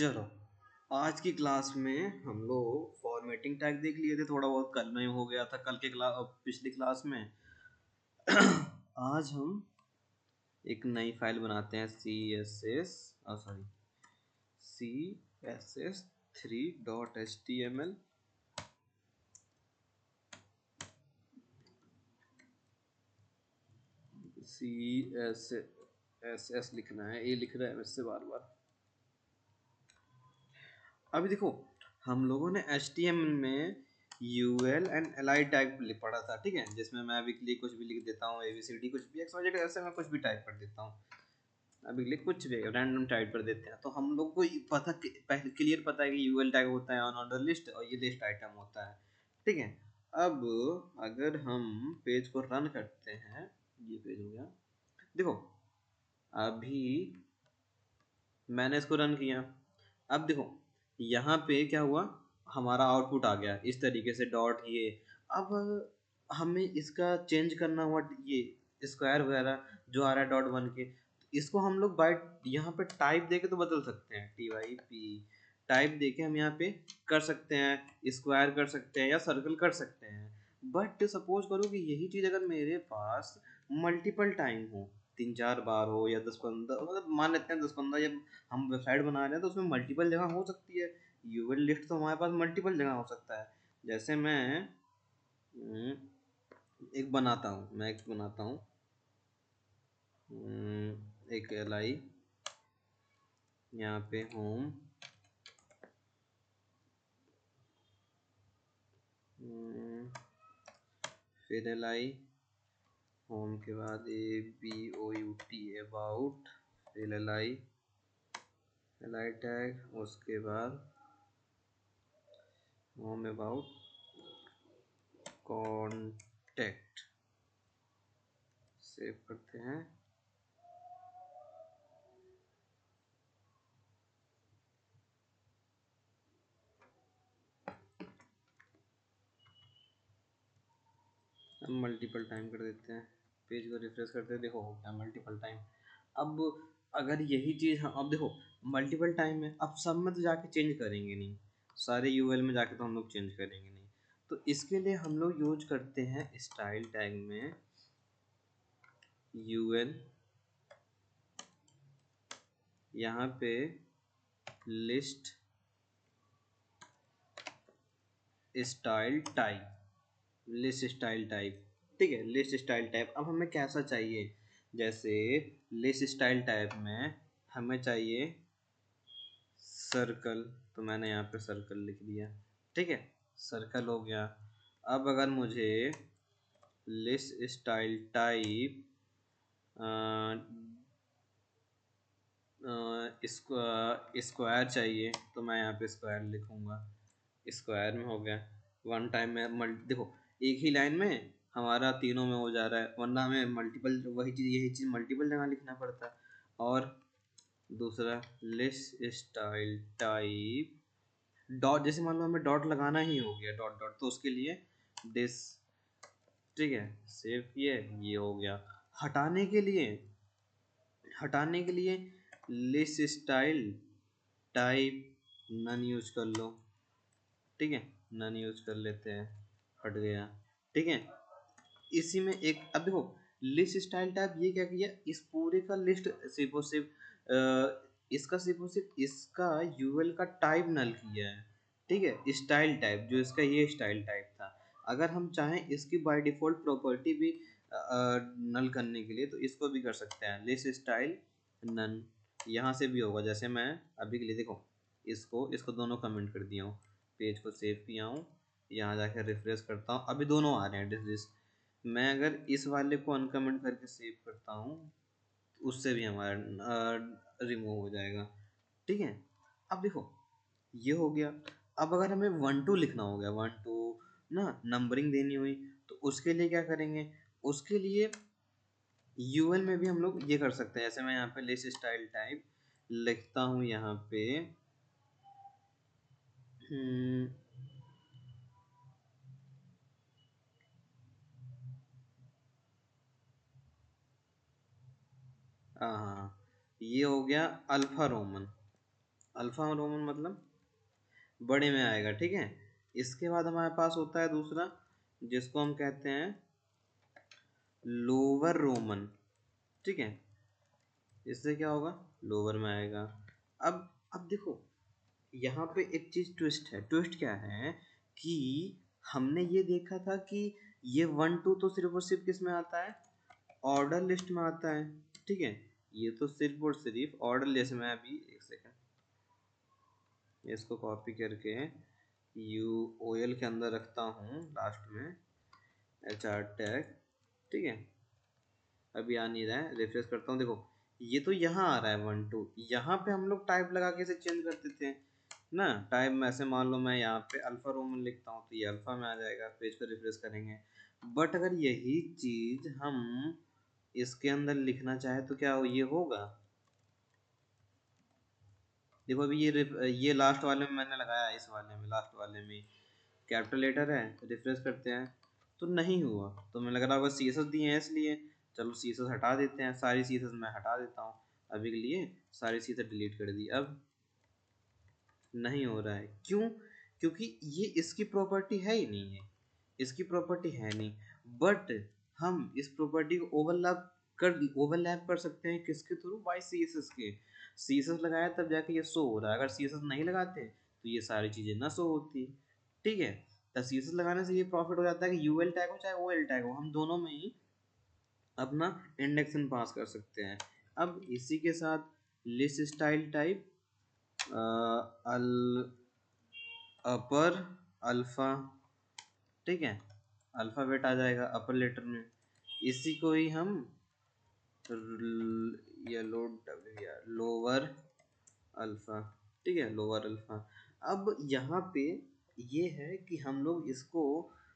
चलो, आज की क्लास में हम लोग फॉर्मेटिंग टैग देख लिए थे। थोड़ा बहुत कल में हो गया था, कल के पिछली क्लास में। आज हम एक नई फाइल बनाते हैं css3.html। css लिखना है, ये लिख रहा है मुझसे बार बार। अभी देखो, हम लोगों ने HTML में UL एंड li टैग पढ़ा था, ठीक है, जिसमें मैं अभी के लिए कुछ भी लिख देता हूँ, ABCD कुछ भी XYZ, ऐसे मैं कुछ भी टाइप कर देता हूँ। अभी के लिए कुछ भी रैंडम टाइप कर देते हैं। तो हम लोग को पता पहले क्लियर पता है कि UL टैग होता है ऑन ऑर्डर लिस्ट और ये लिस्ट आइटम होता है, ठीक है। अब अगर हम पेज को रन करते हैं, ये पेज हो गया, देखो अभी मैंने इसको रन किया। अब देखो यहाँ पे क्या हुआ, हमारा आउटपुट आ गया इस तरीके से डॉट ये। अब हमें इसका चेंज करना हुआ, ये स्क्वायर वगैरह जो आ रहा है डॉट बन के, इसको हम लोग बाय यहाँ पे टाइप देके तो बदल सकते हैं। TYP टाइप देके हम यहाँ पे कर सकते हैं, स्क्वायर कर सकते हैं या सर्कल कर सकते हैं। बट सपोज करो कि यही चीज़ अगर मेरे पास मल्टीपल टाइम हो, 3-4 बार हो या 10-15, मतलब मान लेते हैं 10-15, या हम वेबसाइट बना रहे हैं तो उसमें मल्टीपल जगह हो सकती है। यूएल लिस्ट तो हमारे पास मल्टीपल जगह हो सकता है। जैसे मैं एक बनाता हूँ, एक LI, यहाँ पे होम, फिर LI, होम के बाद ABOUT अबाउट, फिर LI टैग, उसके बाद होम अबाउट कॉन्टेक्ट। सेव करते हैं। हम मल्टीपल टाइम कर देते हैं, पेज को रिफ्रेश करते हैं, देखो हो गया मल्टीपल टाइम। अब अगर यही चीज़, हाँ अब देखो मल्टीपल टाइम है, अब सब में तो जाके चेंज करेंगे नहीं, सारे यूएल में जाके तो हम लोग चेंज करेंगे नहीं। तो इसके लिए हम लोग यूज करते हैं स्टाइल टैग में यूएल, यहाँ पे लिस्ट स्टाइल टाइप, ठीक है, लिस्ट स्टाइल टाइप। अब हमें कैसा चाहिए, जैसे लिस्ट स्टाइल टाइप में हमें चाहिए सर्कल, तो मैंने यहाँ पे सर्कल लिख दिया, ठीक है, सर्कल हो गया। अब अगर मुझे लिस्ट स्टाइल टाइप स्क्वायर चाहिए, तो मैं यहाँ पे स्क्वायर लिखूंगा, स्क्वायर में हो गया। वन टाइम में देखो एक ही लाइन में हमारा तीनों में हो जा रहा है, वरना हमें मल्टीपल यही चीज़ मल्टीपल जगह लिखना पड़ता है। और दूसरा लिस्ट स्टाइल टाइप डॉट, जैसे मान लो हमें डॉट लगाना ही हो गया, डॉट डॉट, तो उसके लिए दिस, ठीक है, सेव किए, ये हो गया। हटाने के लिए list style type none use कर लो, ठीक है, नन यूज कर लेते हैं, हट गया, ठीक है। इसी में एक, अब देखो लिस्ट स्टाइल टाइप ये क्या किया, इस पूरे का लिस्ट सिर्फ और सिर्फ इसका सिर्फ और सिर्फ इसका यूएल का टाइप नल किया है, ठीक है, स्टाइल टाइप जो इसका ये स्टाइल टाइप था। अगर हम चाहें इसकी बाय डिफॉल्ट प्रॉपर्टी भी नल करने के लिए, तो इसको भी कर सकते हैं, लिस्ट स्टाइल नन, यहाँ से भी होगा। जैसे मैं अभी के लिए देखो इसको दोनों कमेंट कर दिया हूँ, पेज को सेव किया हूँ, यहाँ जाकर रिफ्रेश करता हूँ, अभी दोनों आ रहे हैं दिस। मैं अगर इस वाले को अनकमेंट करके सेव करता हूँ, तो उससे भी हमारा रिमूव हो जाएगा, ठीक है। अब देखो ये हो गया। अब अगर हमें 1-2 लिखना हो गया, 1-2 ना नंबरिंग देनी हुई, तो उसके लिए क्या करेंगे, उसके लिए यूएल में भी हम लोग ये कर सकते हैं। जैसे मैं यहाँ पे लिस्ट स्टाइल टाइप लिखता हूँ, यहाँ पे हाँ, ये हो गया अल्फा रोमन, अल्फा रोमन मतलब बड़े में आएगा, ठीक है। इसके बाद हमारे पास होता है दूसरा, जिसको हम कहते हैं लोअर रोमन, ठीक है। इससे क्या होगा, लोअर में आएगा। अब देखो, यहाँ पे एक चीज ट्विस्ट है। ट्विस्ट क्या है कि हमने ये देखा था कि ये 1 2 तो सिर्फ और सिर्फ किस में आता है, ऑर्डर लिस्ट में आता है, ठीक है। ये तो सिर्फ और सिर्फ ऑर्डर लिस्ट में। अभी एक सेकेंड, इसको कॉपी करके यू ओ एल के अंदर रखता हूँ लास्ट में, एच आर टैग, ठीक है। अभी आ नहीं रहा है, रिफ्रेश करता हूँ। देखो ये तो यहाँ आ रहा है 1 2, यहाँ पे हम लोग टाइप लगा के इसे चेंज करते थे ना। टाइप में ऐसे मान लो मैं यहाँ पे अल्फा रोमन लिखता हूँ तो ये अल्फा में आ जाएगा, पेज पर रिफ्रेश करेंगे। बट अगर यही चीज हम इसके अंदर लिखना चाहे तो क्या ये होगा। देखो अभी ये लास्ट वाले में मैंने लगाया है, इस वाले में लास्ट वाले में कैपिटल लेटर है, रिफ्रेश करते हैं तो नहीं हुआ। तो मैं लग रहा होगा सी एस एस दिए हैं इसलिए। चलो सी एस एस हटा देते हैं, सारी सी एस एस मैं हटा देता हूँ अभी के लिए, सारी सी एस एस डिलीट कर दी। अब नहीं हो रहा है, क्यों? क्योंकि ये इसकी प्रॉपर्टी है ही नहीं है, इसकी प्रॉपर्टी है नहीं। बट हम इस प्रॉपर्टी को ओवरलैप कर सकते हैं किसके through, by C S S के। सी एस एस लगाया तब जाके ये शो हो रहा है, अगर सी एस एस नहीं लगाते तो ये सारी चीजें ना शो होती, ठीक है। तो सी एस एस लगाने से ये प्रॉफिट हो जाता है कि यू एल टैग हो चाहे ओ एल टैग हो, हम दोनों में ही अपना इंडेक्सन पास कर सकते हैं। अब इसी के साथ लिस्ट स्टाइल टाइप अल अपर अल्फा, ठीक है। अल्फाबेट आ जाएगा अपर लेटर में, इसी को ही हम येलो लोअर अल्फा, ठीक है, लोअर अल्फा। अब यहाँ पे ये है कि हम लोग इसको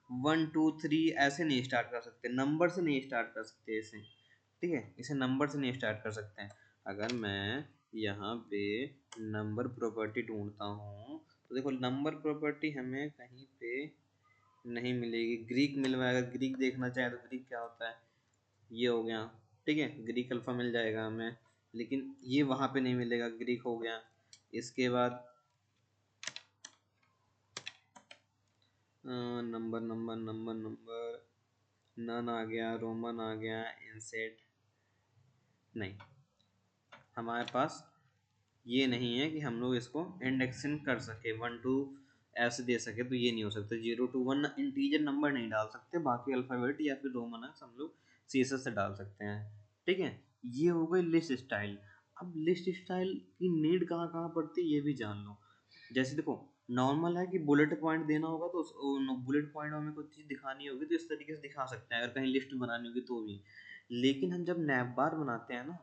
1 2 3 ऐसे नहीं स्टार्ट कर सकते, नंबर से नहीं स्टार्ट कर सकते इसे, ठीक है। इसे नंबर से नहीं स्टार्ट कर सकते हैं। अगर मैं यहाँ पे नंबर प्रॉपर्टी ढूंढता हूँ तो देखो नंबर प्रॉपर्टी हमें कहीं पे नहीं मिलेगी, ग्रीक मिल रहा है। अगर ग्रीक देखना चाहे तो ग्रीक क्या होता है, ये हो गया, ठीक है। ग्रीक अल्फा मिल जाएगा हमें, लेकिन ये वहाँ पे नहीं मिलेगा, ग्रीक हो गया। इसके बाद number number number number none आ गया, रोमन आ गया, इंसेट नहीं, हमारे पास ये नहीं है कि हम लोग इसको इंडेक्सिंग कर सके 1 2 ऐसे दे सके, तो ये नहीं हो सकता। 0 to 1 इंटीजर नंबर नहीं डाल सकते, बाकी अल्फाबेट या फिर रोमन हम लोग सी एस एस से डाल सकते हैं, ठीक है। ये हो गई लिस्ट स्टाइल। अब लिस्ट स्टाइल की नीड कहाँ कहाँ पड़ती है ये भी जान लो। जैसे देखो, नॉर्मल है कि बुलेट पॉइंट देना होगा तो बुलेट पॉइंट में हमें कोई चीज़ दिखानी होगी तो इस तरीके से दिखा सकते हैं, अगर कहीं लिस्ट बनानी होगी तो भी। लेकिन हम जब नैप बार बनाते हैं ना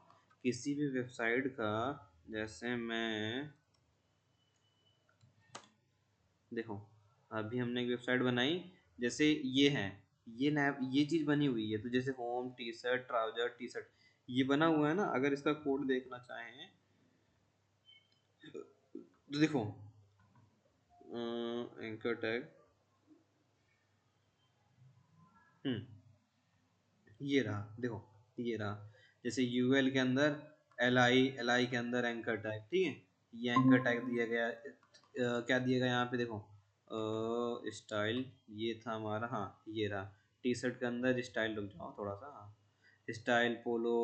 किसी भी वेबसाइट का, जैसे मैं देखो अभी हमने एक वेबसाइट बनाई, जैसे ये है, ये नैप ये चीज़ बनी हुई है, तो जैसे home T shirt trouser T shirt ये बना हुआ है ना। अगर इसका कोड देखना चाहें तो देखो एंकर टैग, ये रहा, देखो ये रहा। जैसे यूएल के अंदर एल आई के अंदर एंकर टैग, ठीक है। ये एंकर टैग दिया गया क्या दिया गया यहाँ पे देखो, स्टाइल ये था हमारा, हाँ ये रहा। टी शर्ट के अंदर स्टाइल, रुक जाओ थोड़ा सा, हाँ स्टाइल पोलो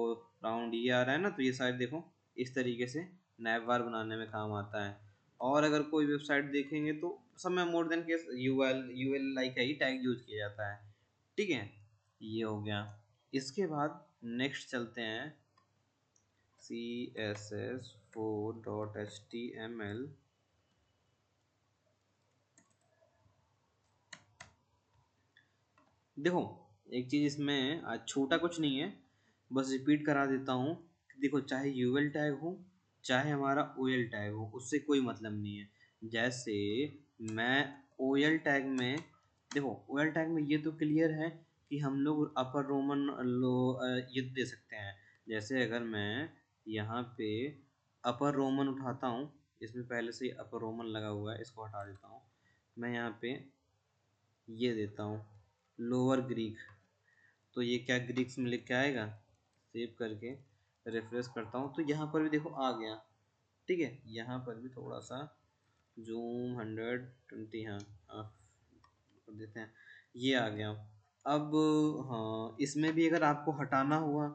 राउंड ये आ रहा है ना, तो ये सारे देखो इस तरीके से नैप बार बनाने में काम आता है। और अगर कोई वेबसाइट देखेंगे तो सब में more than case UL like का ही टैग यूज किया जाता है, ठीक है। ये हो गया। इसके बाद नेक्स्ट चलते हैं सी एस एस 4.html। देखो एक चीज़ इसमें आज छोटा कुछ नहीं है, बस रिपीट करा देता हूँ। देखो चाहे यूएल टैग हो चाहे हमारा ओएल टैग हो, उससे कोई मतलब नहीं है। जैसे मैं ओएल टैग में, देखो ओएल टैग में ये तो क्लियर है कि हम लोग अपर रोमन लो ये दे सकते हैं। जैसे अगर मैं यहाँ पे अपर रोमन उठाता हूँ, इसमें पहले से ही अपर रोमन लगा हुआ है, इसको हटा देता हूँ। मैं यहाँ पे ये देता हूँ लोअर ग्रीक, तो ये क्या ग्रीक्स में लिख के आएगा। सेव करके रिफ्रेश करता हूँ तो यहाँ पर भी देखो आ गया, ठीक है, यहाँ पर भी थोड़ा सा जूम 120, हाँ कर देते हैं, ये आ गया। अब हाँ, इसमें भी अगर आपको हटाना हुआ,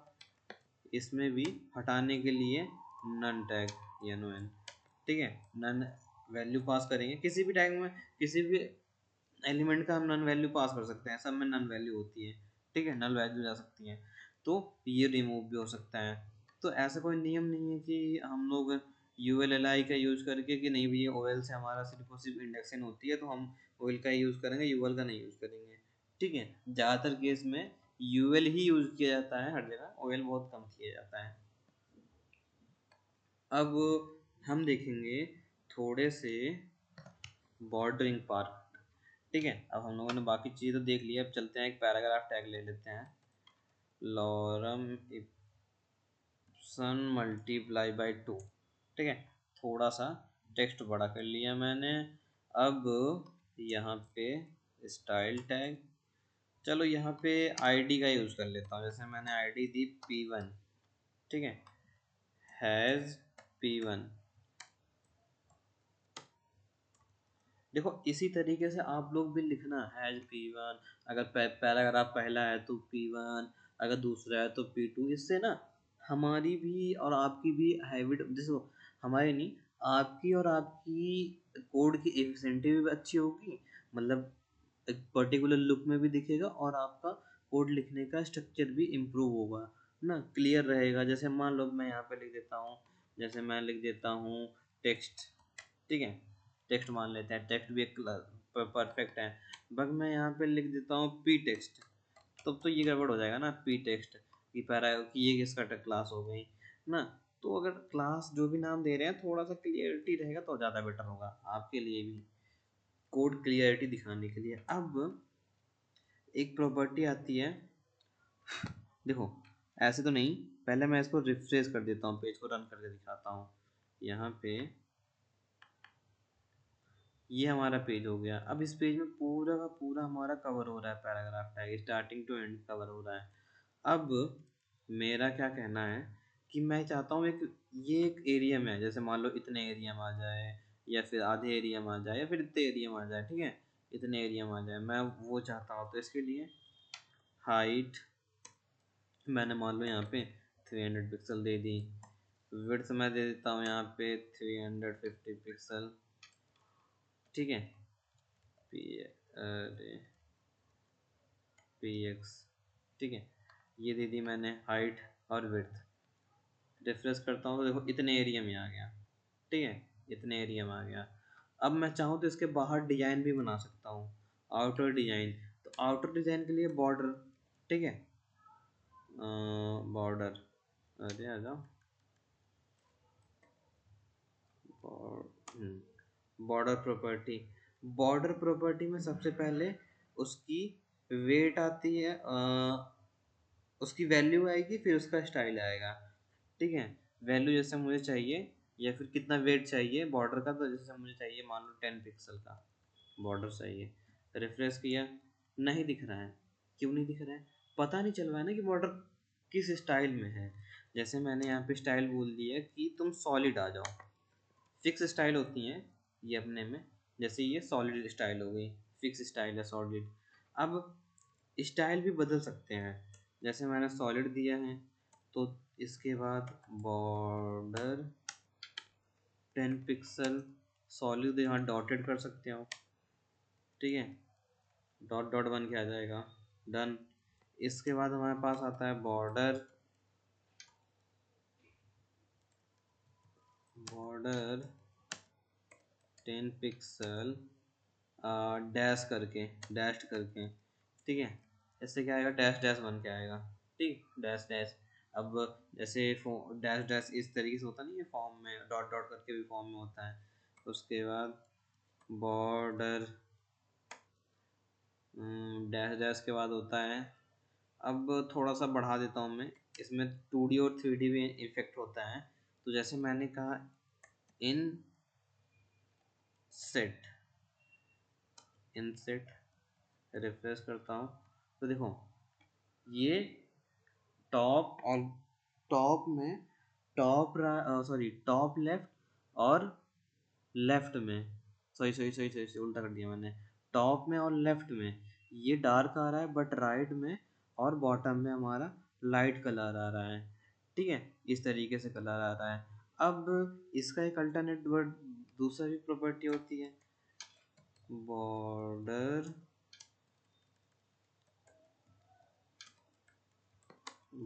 इसमें भी हटाने के लिए नन टैग या नो एन, ठीक है, नन वैल्यू पास करेंगे किसी भी टैग में, किसी भी एलिमेंट का हम नन वैल्यू पास कर सकते हैं, सब में नन वैल्यू होती है, ठीक है, नल वैल्यू जा सकती है, तो ये रिमूव भी हो सकता है। तो ऐसा कोई नियम नहीं है कि हम लोग यू एल एल आई का यूज़ करके कि नहीं भैया ओ एल से हमारा सिर्फ और सिर्फ इंडेक्शन होती है तो हम ओ एल का यूज़ करेंगे, यू एल का नहीं यूज़ करेंगे, ठीक है। ज़्यादातर केस में यू एल ही यूज़ किया जाता है हर जगह, ओ एल बहुत कम किया जाता है। अब हम देखेंगे थोड़े से बॉर्डरिंग पार्ट, ठीक है। अब हम लोगों ने बाकी चीज़ तो देख ली, अब चलते हैं एक पैराग्राफ टैग ले लेते हैं, लॉरम इप्सन मल्टीप्लाई बाई 2, ठीक है। थोड़ा सा टेक्स्ट बड़ा कर लिया मैंने। अब यहाँ पे स्टाइल टैग, चलो यहाँ पे आईडी का यूज़ कर लेता हूँ, जैसे मैंने आईडी दी P1, ठीक है, हैज़ P1। देखो इसी तरीके से आप लोग भी लिखना, हैज P1, अगर पैराग्राफ पहला है तो P1, अगर दूसरा है तो P2। इससे ना हमारी भी और आपकी भी हैबिट, जैसे हमारी नहीं, आपकी और आपकी कोड की एफिशिएंसी भी अच्छी होगी, मतलब एक पर्टिकुलर लुक में भी दिखेगा, और आपका कोड लिखने का स्ट्रक्चर भी इम्प्रूव होगा ना, क्लियर रहेगा। जैसे मान लो मैं यहाँ पे लिख देता हूँ, जैसे मैं लिख देता हूँ टेक्स्ट, ठीक है, टेक्स्ट मान लेते हैं, टेक्स्ट भी एक परफेक्ट है, बट मैं यहाँ पे लिख देता हूँ पी टेक्स्ट, तब तो ये गड़बड़ हो जाएगा ना, पी टेक्स्ट की पैरा की ये किसका क्लास हो गई ना। तो अगर क्लास जो भी नाम दे रहे हैं थोड़ा सा क्लियरिटी रहेगा तो ज़्यादा बेटर होगा आपके लिए भी, कोड क्लियरिटी दिखाने के लिए। अब एक प्रॉपर्टी आती है, देखो ऐसे तो नहीं, पहले मैं इसको रिफ्रेश कर देता हूँ, पेज को रन करके दिखाता हूँ। यहाँ पे ये हमारा पेज हो गया। अब इस पेज में पूरा का पूरा हमारा कवर हो रहा है, paragraph tag starting to end cover हो रहा है। अब मेरा क्या कहना है कि मैं चाहता हूँ एक, ये एक एरिया में है, जैसे मान लो इतने एरिया में आ जाए, या फिर आधे एरिया में आ जाए, या फिर इतने एरिया में आ जाए, ठीक है, इतने एरिया में आ जाए, मैं वो चाहता हूँ। तो इसके लिए हाइट मैंने मान लो यहाँ पे 300 पिक्सल दे दी, विड्थ मैं दे देता हूँ यहाँ पे 350 पिक्सल, ठीक है, पी अरे px, ठीक है, ये दे दी मैंने हाइट और विड्थ। रिफ्रेश करता हूँ तो देखो इतने एरिया में आ गया, ठीक है, इतने एरिया में आ गया। अब मैं चाहूँ तो इसके बाहर डिजाइन भी बना सकता हूँ, आउटर डिजाइन। तो आउटर डिजाइन के लिए बॉर्डर, ठीक है, बॉर्डर, अरे आ जाओ, बॉर्डर प्रॉपर्टी, बॉर्डर प्रॉपर्टी में सबसे पहले उसकी वेट आती है, उसकी वैल्यू आएगी, फिर उसका स्टाइल आएगा, ठीक है। वैल्यू जैसे मुझे चाहिए, या फिर कितना वेट चाहिए बॉर्डर का, तो जैसे मुझे चाहिए मान लो 10 पिक्सल का बॉर्डर चाहिए। रिफ्रेश किया, नहीं दिख रहा है, क्यों नहीं दिख रहा है, पता नहीं चल रहा है ना कि बॉर्डर किस स्टाइल में है। जैसे मैंने यहाँ पे स्टाइल बोल दिया कि तुम सॉलिड आ जाओ, फिक्स स्टाइल होती हैं ये अपने में, जैसे ये सॉलिड स्टाइल हो गई, फिक्स स्टाइल है सॉलिड। अब स्टाइल भी बदल सकते हैं, जैसे मैंने सॉलिड दिया है, तो इसके बाद बॉर्डर 10 पिक्सल सॉलिड यहाँ डॉटेड कर सकते हो, ठीक है, डॉट डॉट बन के आ जाएगा, डन। इसके बाद हमारे पास आता है बॉर्डर, बॉर्डर 10 पिक्सल डैश करके, डैश करके, ठीक है, इससे क्या आएगा, डैश डैश बन के आएगा, ठीक, डैश डैश। अब जैसे डैश डैश इस तरीके से होता नहीं है फॉर्म में, डॉट डॉट करके भी फॉर्म में होता है। उसके बाद बॉर्डर डैश डैश के बाद होता है, अब थोड़ा सा बढ़ा देता हूँ मैं, इसमें 2D और 3D भी इफेक्ट होता है। तो जैसे मैंने कहा इन सेट, इन सेट, रिफ्रेश करता हूँ तो देखो ये टॉप और टॉप में, टॉप सॉरी टॉप लेफ्ट और लेफ्ट में, सही उल्टा कर दिया मैंने, टॉप में और लेफ्ट में ये डार्क आ रहा है, बट राइट में और बॉटम में हमारा लाइट कलर आ रहा है। ठीक है, इस तरीके से कलर आ रहा है। अब इसका एक अल्टरनेट वर्ड दूसरा भी प्रॉपर्टी होती है, बॉर्डर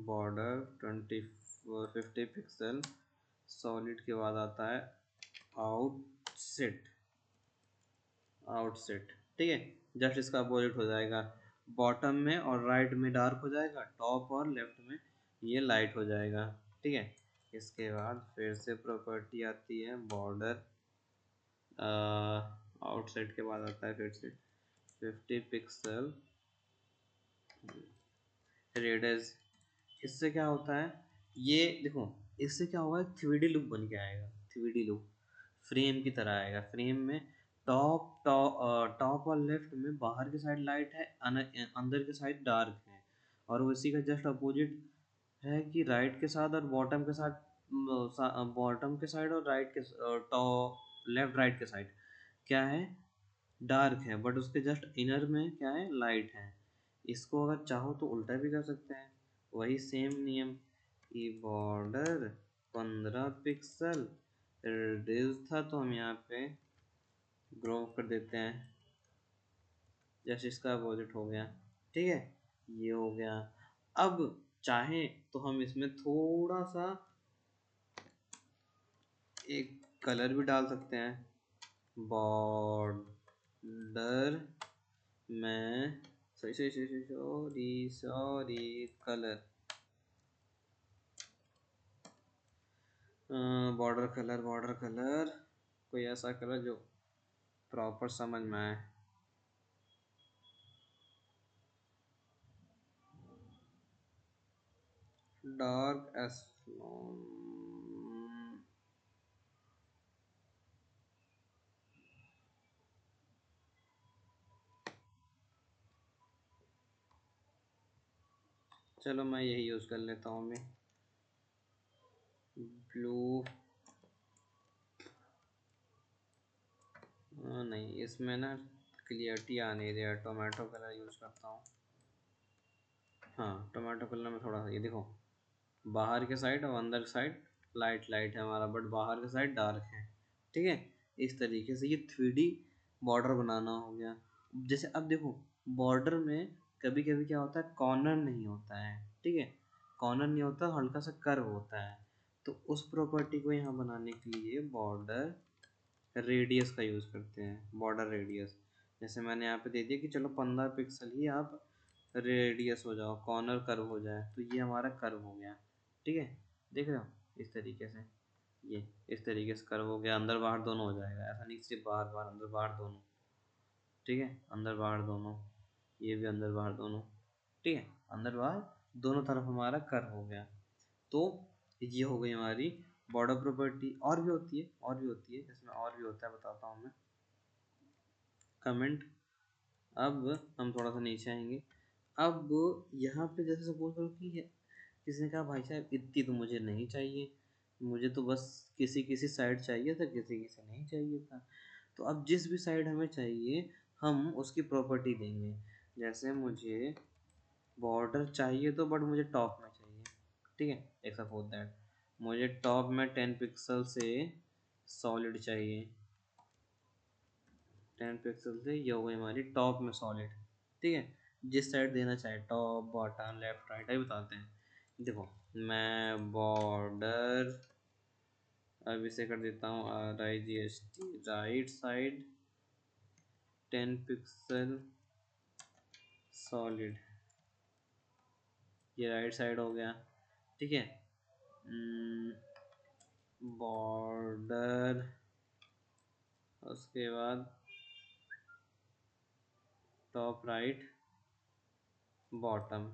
बॉर्डर 50 पिक्सल सॉलिड के बाद आता है आउटसेट। आउटसेट, ठीक है, जस्ट इसका अपोजिट हो जाएगा, बॉटम में और राइट में डार्क हो जाएगा, टॉप और लेफ्ट में ये लाइट हो जाएगा। ठीक है, इसके बाद फिर से प्रॉपर्टी आती है बॉर्डर, आउटसाइड के बाद आता है फिर से 50 पिक्सल रेडियस। इससे क्या होता है, ये देखो, इससे क्या होगा, 3D लुक बन के आएगा, 3D लुक फ्रेम की तरह आएगा। फ्रेम में टॉप और लेफ्ट में बाहर की साइड लाइट है, अंदर की साइड डार्क है, और उसी का जस्ट अपोजिट है कि राइट के साथ और बॉटम के साथ, बॉटम के साइड और राइट के टॉप लेफ्ट राइट के साइड क्या है, डार्क है, बट उसके जस्ट इनर में क्या है, लाइट है। इसको अगर चाहो तो उल्टा भी कर सकते हैं, वही सेम नियम कि बॉर्डर 15 पिक्सल रिड्यूस था तो हम यहाँ पे ग्रो कर देते हैं, जैसे इसका अपोजिट हो गया। ठीक है, ये हो गया। अब चाहे तो हम इसमें थोड़ा सा एक कलर भी डाल सकते हैं, बॉर्डर में sorry sorry colour, border colour कोई ऐसा कलर जो प्रॉपर समझ में आए। डार्क एस्लोन, चलो मैं यही यूज़ कर लेता हूँ मैं, ब्लू। नहीं, इसमें ना क्लियरिटी आ नहीं रहा, टोमेटो कलर यूज़ करता हूँ। हाँ, टोमेटो कलर में थोड़ा सा, ये देखो, बाहर के साइड और अंदर के साइड लाइट लाइट है हमारा, बट बाहर के साइड डार्क है। ठीक है, इस तरीके से ये 3D बॉर्डर बनाना हो गया। जैसे अब देखो, बॉर्डर में कभी कभी क्या होता है, कॉर्नर नहीं होता है। ठीक है, कॉर्नर नहीं होता, हल्का सा कर्व होता है। तो उस प्रॉपर्टी को यहाँ बनाने के लिए बॉर्डर रेडियस का यूज़ करते हैं, बॉर्डर रेडियस। जैसे मैंने यहाँ पे दे दिया कि चलो 15 पिक्सल ही आप रेडियस हो जाओ, कॉर्नर कर्व हो जाए, तो ये हमारा कर्व हो गया। ठीक है, देख रहे हो, इस तरीके से, ये इस तरीके से कर्व हो गया, अंदर बाहर दोनों हो जाएगा, ऐसा नहीं सिर्फ बाहर बाहर, अंदर बाहर दोनों। ठीक है, अंदर बाहर दोनों, ये भी अंदर बाहर दोनों। ठीक है, अंदर बाहर दोनों तरफ हमारा कर्व हो गया। तो ये हो गई हमारी बॉर्डर प्रॉपर्टी। और भी होती है, और भी होती है, इसमें और भी होता है, बताता हूँ मैं, कमेंट। अब हम थोड़ा सा नीचे आएंगे। अब यहाँ पे जैसे सपोज करो कि किसी ने कहा भाई साहब इतनी तो मुझे नहीं चाहिए, मुझे तो बस किसी किसी साइड चाहिए था, किसी किसी नहीं चाहिए था। तो अब जिस भी साइड हमें चाहिए हम उसकी प्रॉपर्टी देंगे। जैसे मुझे बॉर्डर चाहिए तो, बट मुझे टॉप में चाहिए। ठीक है, एक सपोज दैट मुझे टॉप में 10 पिक्सल से सॉलिड चाहिए, 10 पिक्सल से ये हो गई हमारी टॉप में सॉलिड। ठीक है, जिस साइड देना चाहे, टॉप बॉटम लेफ्ट राइट, अभी बताते हैं। देखो, मैं बॉर्डर अब इसे कर देता हूँ RIGHT, right side 10 pixel solid, ये राइट साइड हो गया। ठीक है, बॉर्डर, उसके बाद टॉप राइट बॉटम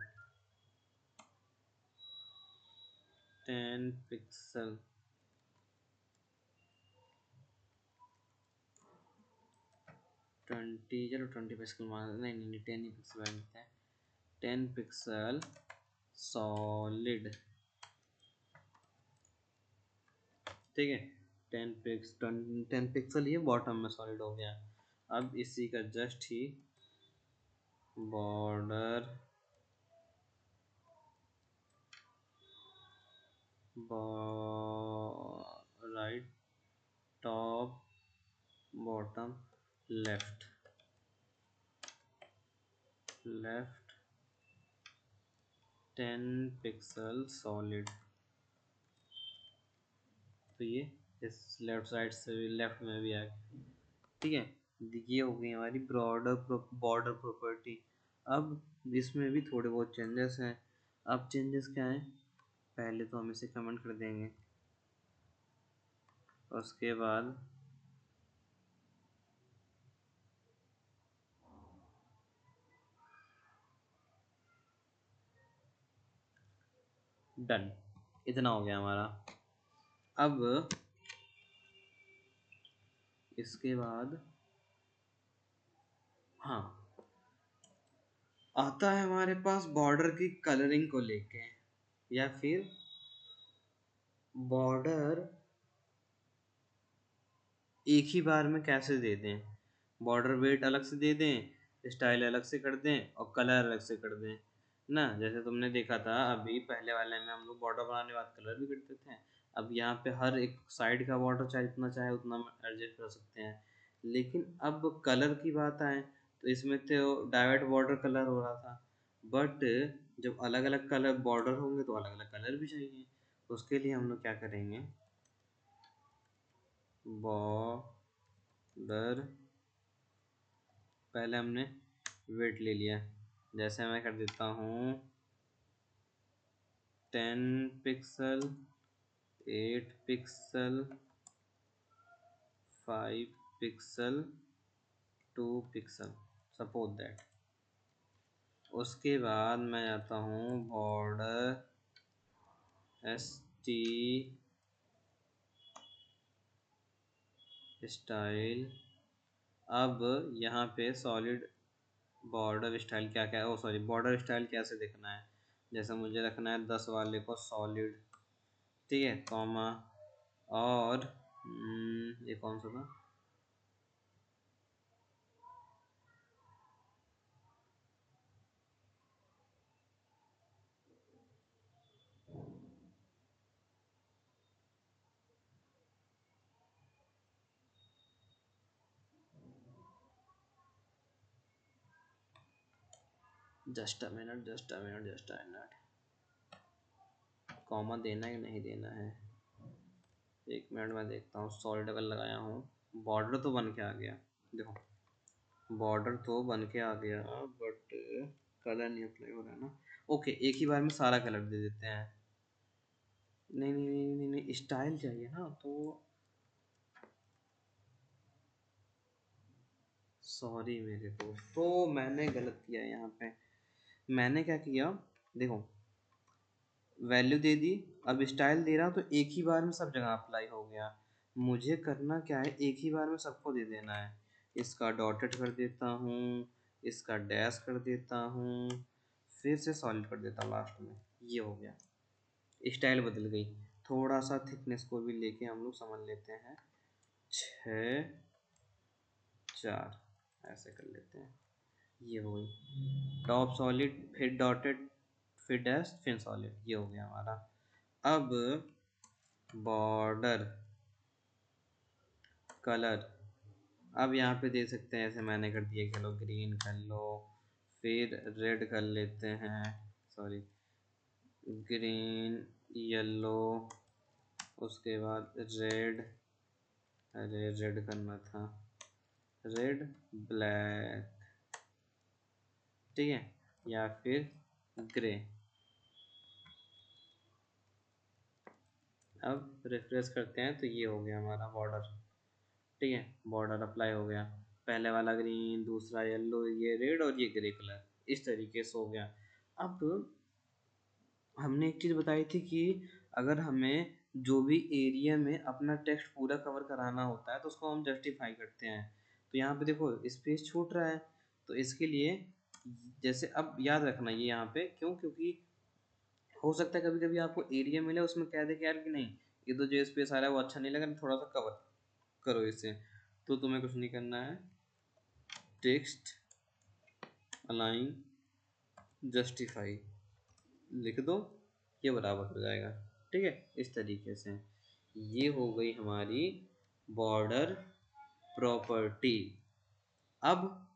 10 पिक्सल, 20, चलो 20 पिक्सल मान, नहीं नहीं नहीं, 10 ही पिक्सल बनते हैं, 10 पिक्सल सॉलिड। ठीक है, 10 पिक्सल ये बॉटम में सॉलिड हो गया। अब इसी का जस्ट ही border right top bottom left 10 pixel solid. तो ये इस लेफ्ट साइड से भी लेफ्ट में भी आ गया। ठीक है, ये हो गई हमारी बॉर्डर प्रॉपर्टी। अब इसमें भी थोड़े बहुत चेंजेस हैं। अब चेंजेस क्या हैं, पहले तो हम इसे कमेंट कर देंगे, उसके बाद डन, इतना हो गया हमारा। अब इसके बाद हाँ, आता है हमारे पास बॉर्डर की कलरिंग को लेके, या फिर बॉर्डर एक ही बार में कैसे दे दें। बॉर्डर वेट अलग से दे दें, स्टाइल अलग से कर दें और कलर अलग से कर दें ना। जैसे तुमने देखा था अभी पहले वाले में हम लोग बॉर्डर बनाने के बाद कलर भी करते थे। अब यहाँ पे हर एक साइड का बॉर्डर चाहे जितना चाहे उतना एडजस्ट कर सकते हैं। लेकिन अब कलर की बात आए तो इसमें तो डायरेक्ट बॉर्डर कलर हो रहा था, बट जब अलग अलग कलर बॉर्डर होंगे तो अलग अलग कलर भी चाहिए। उसके लिए हम लोग क्या करेंगे, बॉर्डर पहले हमने वेट ले लिया, जैसे मैं कर देता हूँ 10 pixel, 8 pixel, 5 pixel, 2 pixel, suppose that. उसके बाद मैं आता हूँ बॉर्डर एस टी स्टाइल। अब यहाँ पे सॉलिड बॉर्डर स्टाइल क्या क्या है, ओ सॉरी बॉर्डर स्टाइल कैसे देखना है। जैसे मुझे रखना है 10 वाले को सॉलिड, ठीक है, कॉमा, और ये कौन सा था, जस्ट अ मिनट, कॉमा देना है कि नहीं देना है। एक मिनट में देखता हूँ, सॉलिड अगर लगाया हूँ, बॉर्डर तो बन के आ गया, देखो बॉर्डर तो बन के आ गया, बट कलर नहीं अप्लाई हो रहा है ना। ओके, एक ही बार में सारा कलर दे देते हैं। नहीं नहीं नहीं नहीं, नहीं स्टाइल चाहिए ना, तो सॉरी मेरे को, तो मैंने गलत किया यहाँ पे। मैंने क्या किया, देखो वैल्यू दे दी, अब स्टाइल दे रहा हूँ तो एक ही बार में सब जगह अप्लाई हो गया। मुझे करना क्या है, एक ही बार में सबको दे देना है। इसका डॉटेड कर देता हूँ, इसका डैश कर देता हूँ, फिर से सॉलिड कर देता हूँ लास्ट में। ये हो गया, स्टाइल बदल गई। थोड़ा सा थिकनेस को भी लेके हम लोग समझ लेते हैं, 6 4 ऐसे कर लेते हैं। ये हो गई टॉप सॉलिड, फिर डॉटेड, फिर डैश, फिर सॉलिड, ये हो गया हमारा। अब बॉर्डर कलर, अब यहाँ पे दे सकते हैं, ऐसे मैंने कर दिया, चलो ग्रीन कर लो, फिर रेड कर लेते हैं, सॉरी ग्रीन, येलो, उसके बाद रेड, अरे रेड करना था, रेड, ब्लैक, ठीक है, या फिर ग्रे। अब रिफ्रेश करते हैं तो ये हो गया हमारा बॉर्डर, ठीक है, बॉर्डर अप्लाई हो गया। पहले वाला ग्रीन, दूसरा येलो, ये रेड और ये ग्रे कलर, इस तरीके से हो गया। अब हमने एक चीज़ बताई थी कि अगर हमें जो भी एरिया में अपना टेक्स्ट पूरा कवर कराना होता है तो उसको हम जस्टिफाई करते हैं। तो यहाँ पे देखो स्पेस छूट रहा है, तो इसके लिए जैसे अब याद रखना ये यहाँ पे क्यों, क्योंकि हो सकता है कभी कभी आपको एरिया मिले उसमें कह दे कि यार कि नहीं ये तो जो स्पेस आ रहा है वो अच्छा नहीं लगा, थोड़ा सा कवर करो इसे। तो तुम्हें कुछ नहीं करना है, टेक्स्ट अलाइन जस्टिफाई लिख दो, ये बराबर हो जाएगा। ठीक है, इस तरीके से ये हो गई हमारी बॉर्डर प्रॉपर्टी। अब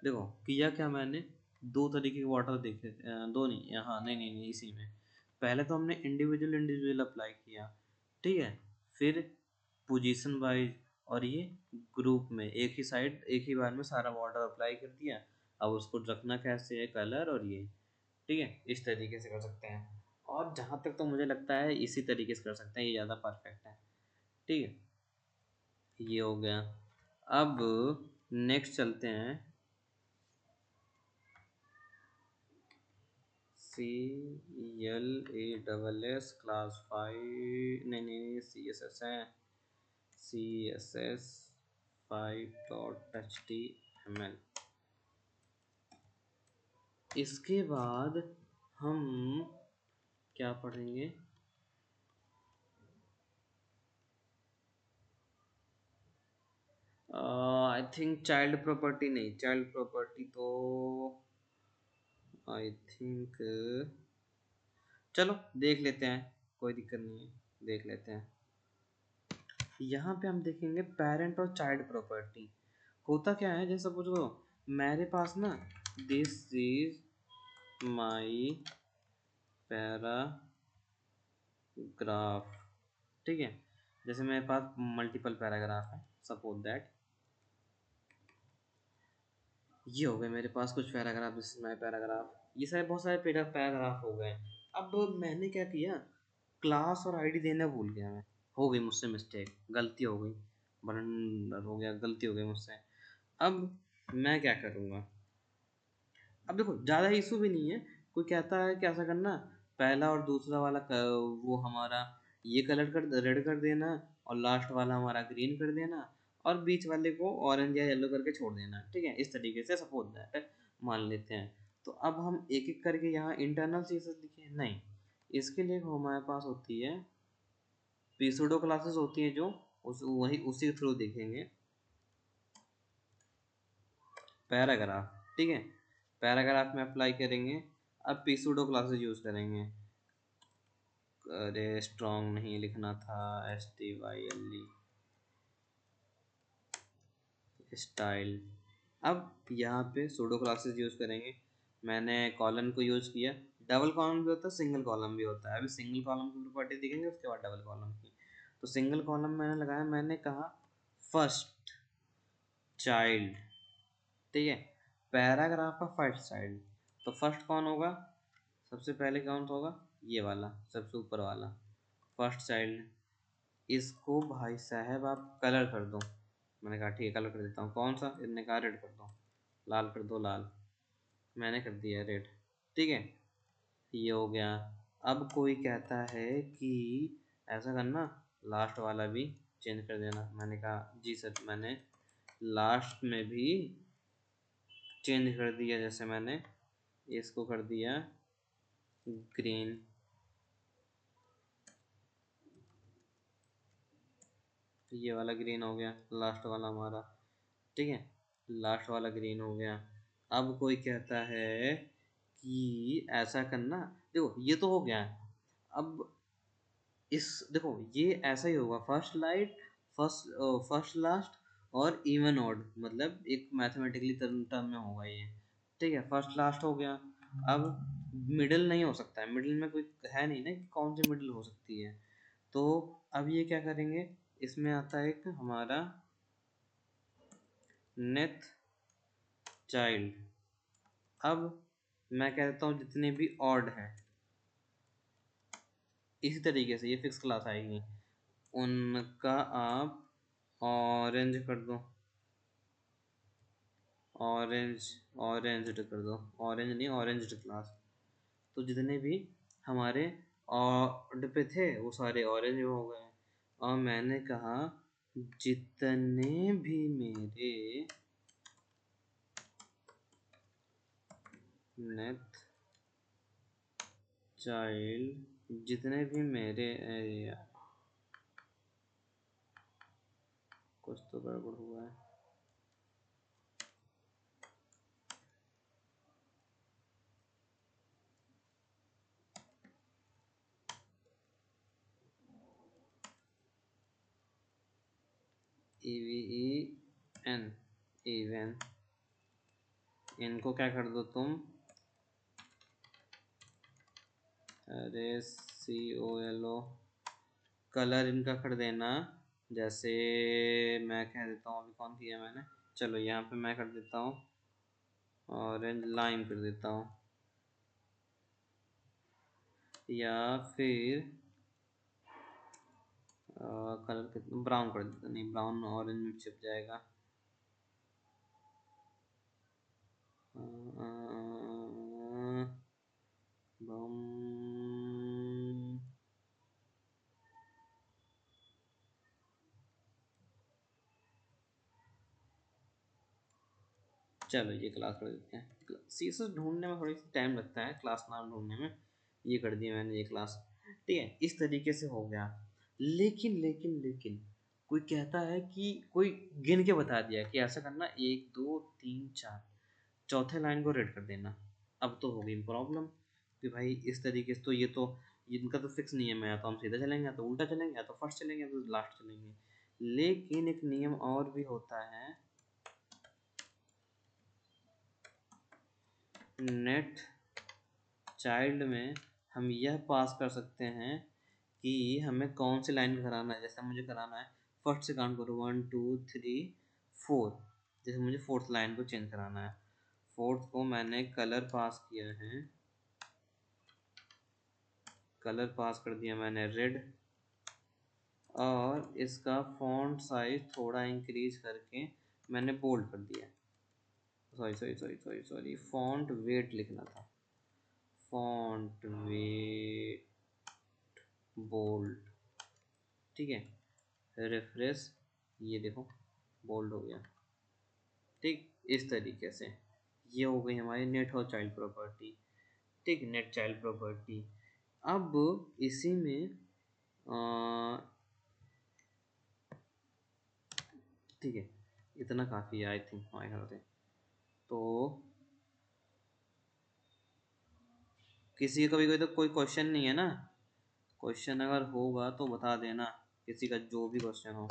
देखो किया क्या मैंने, दो तरीके के वाटर देखे, दो नहीं, यहाँ नहीं नहीं नहीं इसी में। पहले तो हमने इंडिविजुअल इंडिविजुअल अप्लाई किया, ठीक है, फिर पोजीशन वाइज, और ये ग्रुप में एक ही साइड एक ही बार में सारा वाटर अप्लाई कर दिया। अब उसको रखना कैसे है, कलर और ये, ठीक है, इस तरीके से कर सकते हैं। और जहाँ तक तो मुझे लगता है इसी तरीके से कर सकते हैं, ये ज़्यादा परफेक्ट है। ठीक है, ये हो गया। अब नेक्स्ट चलते हैं, CLASS क्लास 5, नहीं CSS है, CSS 5.html। इसके बाद हम क्या पढ़ेंगे, आई थिंक चाइल्ड प्रॉपर्टी, नहीं चाइल्ड प्रॉपर्टी तो आई थिंक, चलो देख लेते हैं, कोई दिक्कत नहीं है, देख लेते हैं। यहाँ पे हम देखेंगे पेरेंट और चाइल्ड प्रॉपर्टी। होता क्या है, जैसे सपोज करो मेरे पास ना, दिस इज माई पैराग्राफ, ठीक है, जैसे मेरे पास मल्टीपल पैराग्राफ है, सपोज दैट ये हो गए मेरे पास कुछ paragraph, this is my paragraph, ये सारे बहुत सारे पैराग्राफ हो गए। अब मैंने क्या किया, क्लास और आईडी देना भूल गया मैं, हो गई मुझसे मिस्टेक, गलती हो गई, ब्लंडर हो गया, गलती हो गई मुझसे। अब मैं क्या करूँगा, अब देखो ज़्यादा इशू भी नहीं है, कोई कहता है कि ऐसा करना, पहला और दूसरा वाला वो हमारा ये कलर कर, रेड कर देना, और लास्ट वाला हमारा ग्रीन कर देना, और बीच वाले को ऑरेंज या येलो करके छोड़ देना, ठीक है, इस तरीके से सपोज दैट मान लेते हैं। तो अब हम एक एक करके यहाँ इंटरनल सीसेस लिखे, नहीं, इसके लिए हमारे पास होती है पीसूडो क्लासेस होती है, जो वही उसी के थ्रू देखेंगे, पैराग्राफ, ठीक है, पैराग्राफ में अप्लाई करेंगे। अब पीसूडो क्लासेस यूज करेंगे, अरे स्ट्रॉन्ग नहीं लिखना था, STYLE स्टाइल। अब यहाँ पे सूडो क्लासेस यूज करेंगे, मैंने कॉलम को यूज किया, डबल कॉलम भी होता है, सिंगल कॉलम भी होता है, अभी सिंगल कॉलम की प्रॉपर्टी दिखेंगे, उसके बाद डबल कॉलम की। तो सिंगल कॉलम मैंने लगाया, मैंने कहा फर्स्ट चाइल्ड, ठीक है, पैराग्राफ का फर्स्ट चाइल्ड, तो फर्स्ट कौन होगा, सबसे पहले कौन होगा, ये वाला सबसे ऊपर वाला फर्स्ट चाइल्ड। इसको भाई साहब आप कलर कर दो, मैंने कहा ठीक है कलर कर देता हूँ, कौन सा, इनने कहा रेड कर दो, लाल कर दो, लाल, मैंने कर दिया रेड, ठीक है, ये हो गया। अब कोई कहता है कि ऐसा करना, लास्ट वाला भी चेंज कर देना, मैंने कहा जी सर, मैंने लास्ट में भी चेंज कर दिया, जैसे मैंने इसको कर दिया ग्रीन, ये वाला ग्रीन हो गया लास्ट वाला हमारा, ठीक है, लास्ट वाला ग्रीन हो गया। अब कोई कहता है कि ऐसा करना, देखो ये तो हो गया, अब इस देखो ये ऐसा ही होगा, first light, first first last, और इवन ऑड, मतलब एक मैथमेटिकली टर्म में होगा ये, ठीक है, फर्स्ट लास्ट हो गया। अब मिडिल नहीं हो सकता है, मिडिल में कोई है नहीं ना कि कौन सी मिडिल हो सकती है, तो अब ये क्या करेंगे, इसमें आता है एक हमारा नेथ चाइल्ड। अब मैं कहता हूँ जितने भी ऑड हैं, इसी तरीके से ये फिक्स क्लास आएगी, उनका आप ऑरेंज कर दो, ऑरेंज ऑरेंज कर दो, ऑरेंज नहीं ऑरेंज क्लास, तो जितने भी हमारे ऑड पे थे वो सारे ऑरेंज हो गए। और मैंने कहा जितने भी मेरे नेथ चाइल्ड, जितने भी मेरे कुछ तो गड़बड़ हुआ है। EVEN, इवन, इनको क्या कर दो तुम, अरे COLO, कलर इनका कर देना, जैसे मैं कह देता हूँ, अभी कौन किया मैंने, चलो यहाँ पे मैं कर देता हूँ ऑरेंज लाइम कर देता हूँ, या फिर कलर कितना ब्राउन कर देता, नहीं ब्राउन ऑरेंज में छिप जाएगा, चलो ये क्लास कर देते हैं, सीएसएस ढूंढने में थोड़ी सी टाइम लगता है, क्लास नाम ढूंढने में, ये कर दिया मैंने ये क्लास, ठीक है, इस तरीके से हो गया। लेकिन लेकिन लेकिन कोई कहता है कि कोई गिन के बता दिया कि ऐसा करना, 1 2 3 4, चौथे लाइन को रेड कर देना। अब तो हो गई प्रॉब्लम कि भाई इस तरीके से तो ये तो इनका तो फिक्स नहीं है, मैं या तो हम सीधा चलेंगे, या तो उल्टा चलेंगे, या तो फर्स्ट चलेंगे, या तो लास्ट चलेंगे। लेकिन एक नियम और भी होता है, नेट चाइल्ड में हम यह पास कर सकते हैं कि हमें कौन सी लाइन कराना है। जैसे मुझे कराना है, फर्स्ट से काउंट करो, 1 2 3 4, जैसे मुझे फोर्थ लाइन को चेंज कराना है, फोर्थ को मैंने कलर पास किया है, कलर पास कर दिया मैंने रेड, और इसका फॉन्ट साइज थोड़ा इंक्रीज करके मैंने बोल्ड कर दिया, सॉरी फॉन्ट वेट लिखना था, फॉन्ट वेट बोल्ड, ठीक है, रिफ्रेश, ये देखो बोल्ड हो गया, ठीक, इस तरीके से ये हो गई हमारी नेट और चाइल्ड प्रॉपर्टी, ठीक, नेट चाइल्ड प्रॉपर्टी। अब इसी में ठीक है, इतना काफ़ी है आई थिंक हमारे ख्याल से। तो किसी का भी कोई तो कोई क्वेश्चन नहीं है ना, क्वेश्चन अगर होगा तो बता देना, किसी का जो भी क्वेश्चन हो।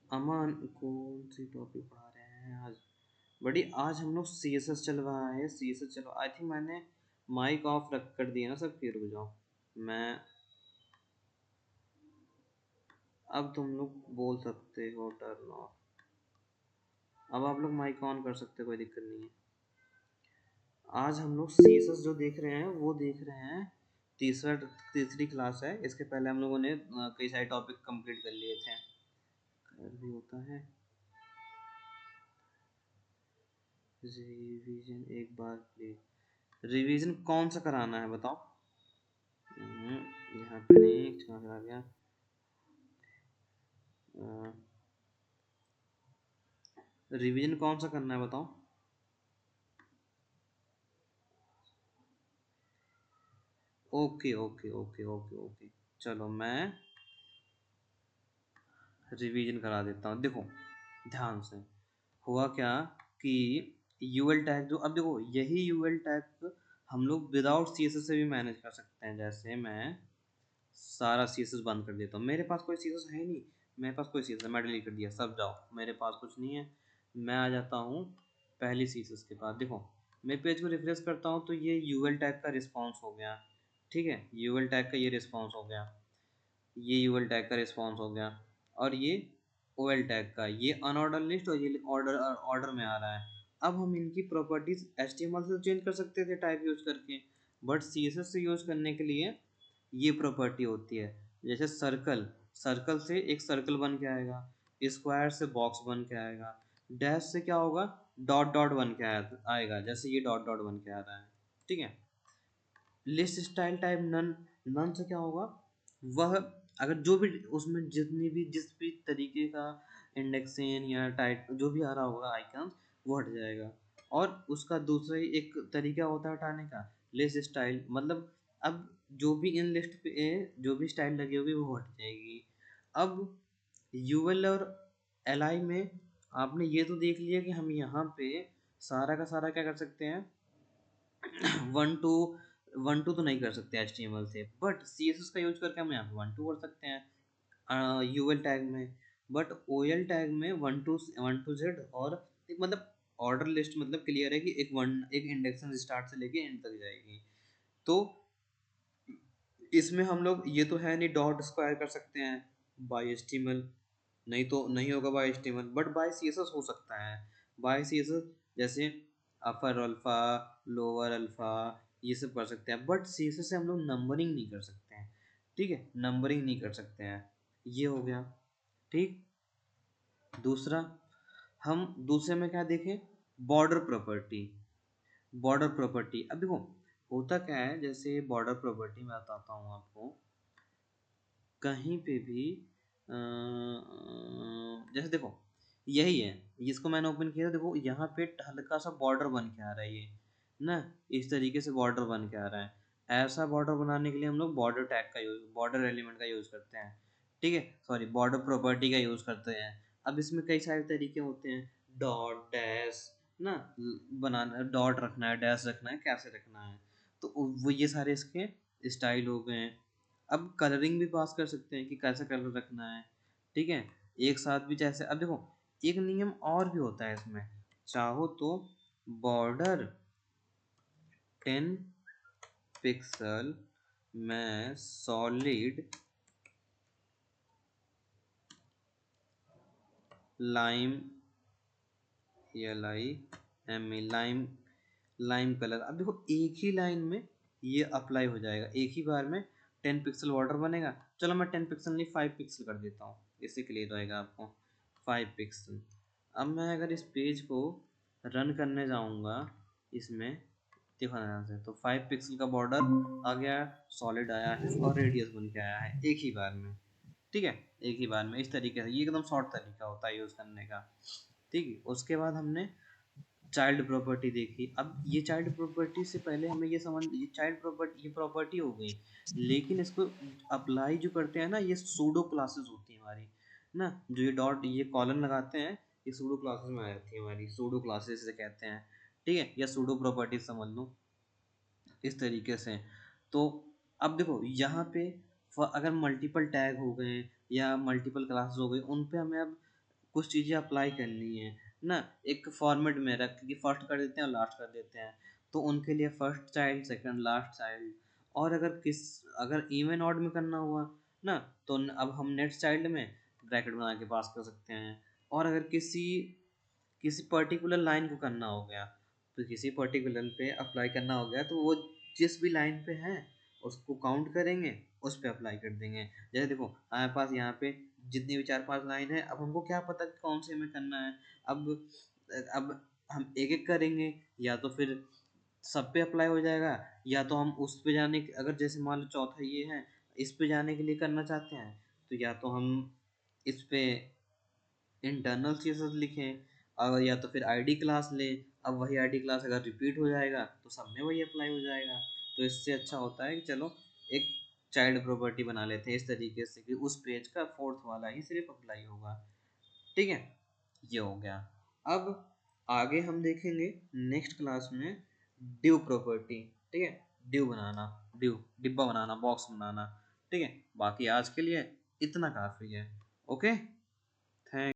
अमन कौन सी टॉपिक पढ़ा रहे हैं आज, बड़ी आज हम लोग CSS चल रहा है, CSS चलो, आई थिंक मैंने माइक ऑफ रख कर दिया ना सबके, रुक जाओ मैं, अब तुम लोग बोल सकते हो टर्न ऑफ, अब आप लोग माइक ऑन कर सकते हो, कोई दिक्कत नहीं है। आज हम लोग CSS जो देख रहे हैं वो देख रहे हैं, तीसरी क्लास है, इसके पहले हम लोगों ने कई सारे टॉपिक कंप्लीट कर लिए थे, कर भी होता है रिवीजन एक बार प्लीज, रिवीजन कौन सा कराना है बताओ, यहाँ पे नहीं करा गया, रिवीजन कौन सा करना है बताओ, okay okay okay okay okay, चलो मैं रिवीजन करा देता हूँ, देखो ध्यान से, हुआ क्या कि यूएल टैग जो, अब देखो यही यूएल टैग हम लोग विदाउट CSS से भी मैनेज कर सकते हैं। जैसे मैं सारा CSS बंद कर देता हूँ, मेरे पास कोई CSS है ही नहीं, मेरे पास कोई CSS, मैं डिलीट कर दिया, सब जाओ, मेरे पास कुछ नहीं है, मैं आ जाता हूँ पहली CSS के पास, देखो मैं पेज को रिफ्रेश करता हूँ तो ये यूएल टैग का रिस्पॉन्स हो गया, ठीक है, यूएल टैग का ये रिस्पॉन्स हो गया, ये यूएल टैग का रिस्पॉन्स हो गया, और ये ओएल टैग का, ये अनऑर्डर लिस्ट, और ये ऑर्डर ऑर्डर में आ रहा है। अब हम इनकी प्रॉपर्टीज HTML से चेंज कर सकते थे टाइप यूज करके, बट CSS से यूज करने के लिए ये प्रॉपर्टी होती है, जैसे सर्कल, सर्कल से एक सर्कल बन के आएगा, स्क्वायर से बॉक्स बन के आएगा, डैश से क्या होगा, डॉट डॉट बन के आएगा, जैसे ये डॉट डॉट बन के आ रहा है, ठीक है। List style type none, none से क्या होगा, वह अगर जो भी उसमें जितनी भी जिस भी तरीके का इंडेक्सिंग या टाइट जो भी आ रहा होगा आइकन, वो हट जाएगा। और उसका दूसरा ही एक तरीका होता है हटाने का, लिस्ट स्टाइल, मतलब अब जो भी इन लिस्ट पे जो भी स्टाइल लगी होगी वो हट जाएगी। अब यूएल और एलआई में आपने ये तो देख लिया कि हम यहाँ पे सारा का सारा क्या कर सकते हैं, वन टू तो नहीं कर सकते HTML से, बट CSS का यूज करके हम यहाँ पे वन टू कर सकते हैं यूएल टैग में। बट ओएल टैग में वन टू जेड, और एक मतलब ऑर्डर लिस्ट मतलब क्लियर है कि एक इंडेक्शन स्टार्ट से लेके एंड तक जाएगी। तो इसमें हम लोग ये तो है नहीं डॉट स्क्वायर कर सकते हैं बाय HTML, नहीं तो नहीं होगा by HTML, but by CSS हो सकता है। बाय CSS जैसे अपर अल्फा, लोअर अल्फा, ये सब कर सकते हैं, बट CSS से हम लोग नंबरिंग नहीं कर सकते हैं। ठीक है, नंबरिंग नहीं कर सकते हैं, ये हो गया। ठीक, दूसरा, हम दूसरे में क्या देखें, बॉर्डर प्रॉपर्टी। बॉर्डर प्रॉपर्टी, अब देखो होता क्या है, जैसे बॉर्डर प्रॉपर्टी में बताता हूँ आपको। कहीं पे भी जैसे देखो यही है, जिसको मैंने ओपन किया, देखो यहाँ पे हल्का सा बॉर्डर बन के आ रहा है ये ना, इस तरीके से बॉर्डर बन के आ रहा है। ऐसा बॉर्डर बनाने के लिए हम लोग बॉर्डर टैग का यूज, बॉर्डर एलिमेंट का यूज करते हैं। ठीक है, सॉरी बॉर्डर प्रॉपर्टी का यूज करते हैं। अब इसमें कई सारे तरीके होते हैं, डॉट डैश ना, बनाना, डॉट रखना है, डैश रखना है, कैसे रखना है, तो वो ये सारे इसके स्टाइल हो गए हैं। अब कलरिंग भी पास कर सकते हैं कि कैसा कलर रखना है। ठीक है, एक साथ भी, जैसे अब देखो एक नियम और भी होता है इसमें, चाहो तो बॉर्डर 10 पिक्सल में solid lime, lime, lime colour. अब देखो एक ही लाइन में ये अप्लाई हो जाएगा, एक ही बार में 10 पिक्सल बॉर्डर बनेगा। चलो मैं 10 पिक्सल नहीं 5 पिक्सल कर देता हूँ, इससे क्लियर रहेगा आपको। 5 पिक्सल। अब मैं अगर इस पेज को रन करने जाऊँगा इसमें, देखो ध्यान से, तो 5 पिक्सल का बॉर्डर आ गया, सॉलिड आया है और रेडियस बन के आया है एक ही बार में। ठीक है, एक ही बार में इस तरीके से, ये एकदम शॉर्ट तरीका होता है यूज़ करने का। ठीक है, उसके बाद हमने चाइल्ड प्रॉपर्टी देखी। अब ये चाइल्ड प्रॉपर्टी से पहले हमें ये समझ, ये चाइल्ड प्रॉपर्टी ये प्रॉपर्टी हो गई, लेकिन इसको अप्लाई जो करते हैं ना, ये सूडो क्लासेस होती है हमारी ना, जो ये डॉट ये कॉलन लगाते हैं, ये सूडो क्लासेस में आ जाती है हमारी, सूडो क्लासेस से कहते हैं। ठीक है, या सूडो प्रॉपर्टी समझ लो इस तरीके से। तो अब देखो यहाँ पे अगर मल्टीपल टैग हो गए या मल्टीपल क्लासेस हो गए, उन पे हमें अब कुछ चीज़ें अप्लाई करनी है ना, एक फॉर्मेट में रख के फर्स्ट कर देते हैं और लास्ट कर देते हैं। तो उनके लिए first child, second, last child. और अगर इवन ऑड में करना हुआ ना, तो अब हम नेक्स्ट चाइल्ड में ब्रैकेट बना के पास कर सकते हैं। और अगर किसी किसी पर्टिकुलर लाइन को करना हो गया, तो किसी पर्टिकुलर पे अप्लाई करना हो गया, तो वो जिस भी लाइन पे है उसको काउंट करेंगे, उस पे अप्लाई कर देंगे। जैसे देखो हमारे पास यहाँ पे जितनी भी 4-5 लाइन है, अब हमको क्या पता कि कौन से में करना है। अब हम एक एक करेंगे, या तो फिर सब पे अप्लाई हो जाएगा, या तो हम उस पे जाने अगर जैसे मान लो चौथा ये है, इस पे जाने के लिए करना चाहते हैं, तो या तो हम इस पे इंटरनल CSS लिखें, और या तो फिर आईडी क्लास लें। अब वही आईडी क्लास अगर रिपीट हो जाएगा तो सब में वही अप्लाई हो जाएगा। तो इससे अच्छा होता है कि चलो एक चाइल्ड प्रॉपर्टी बना लेते हैं इस तरीके से कि उस पेज का फोर्थ वाला ही सिर्फ अप्लाई होगा। ठीक है, ये हो गया। अब आगे हम देखेंगे नेक्स्ट क्लास में डिव प्रॉपर्टी। ठीक है, डिव बनाना, डिव डिब्बा बनाना, बॉक्स बनाना। ठीक है, बाकी आज के लिए इतना काफ़ी है। ओके।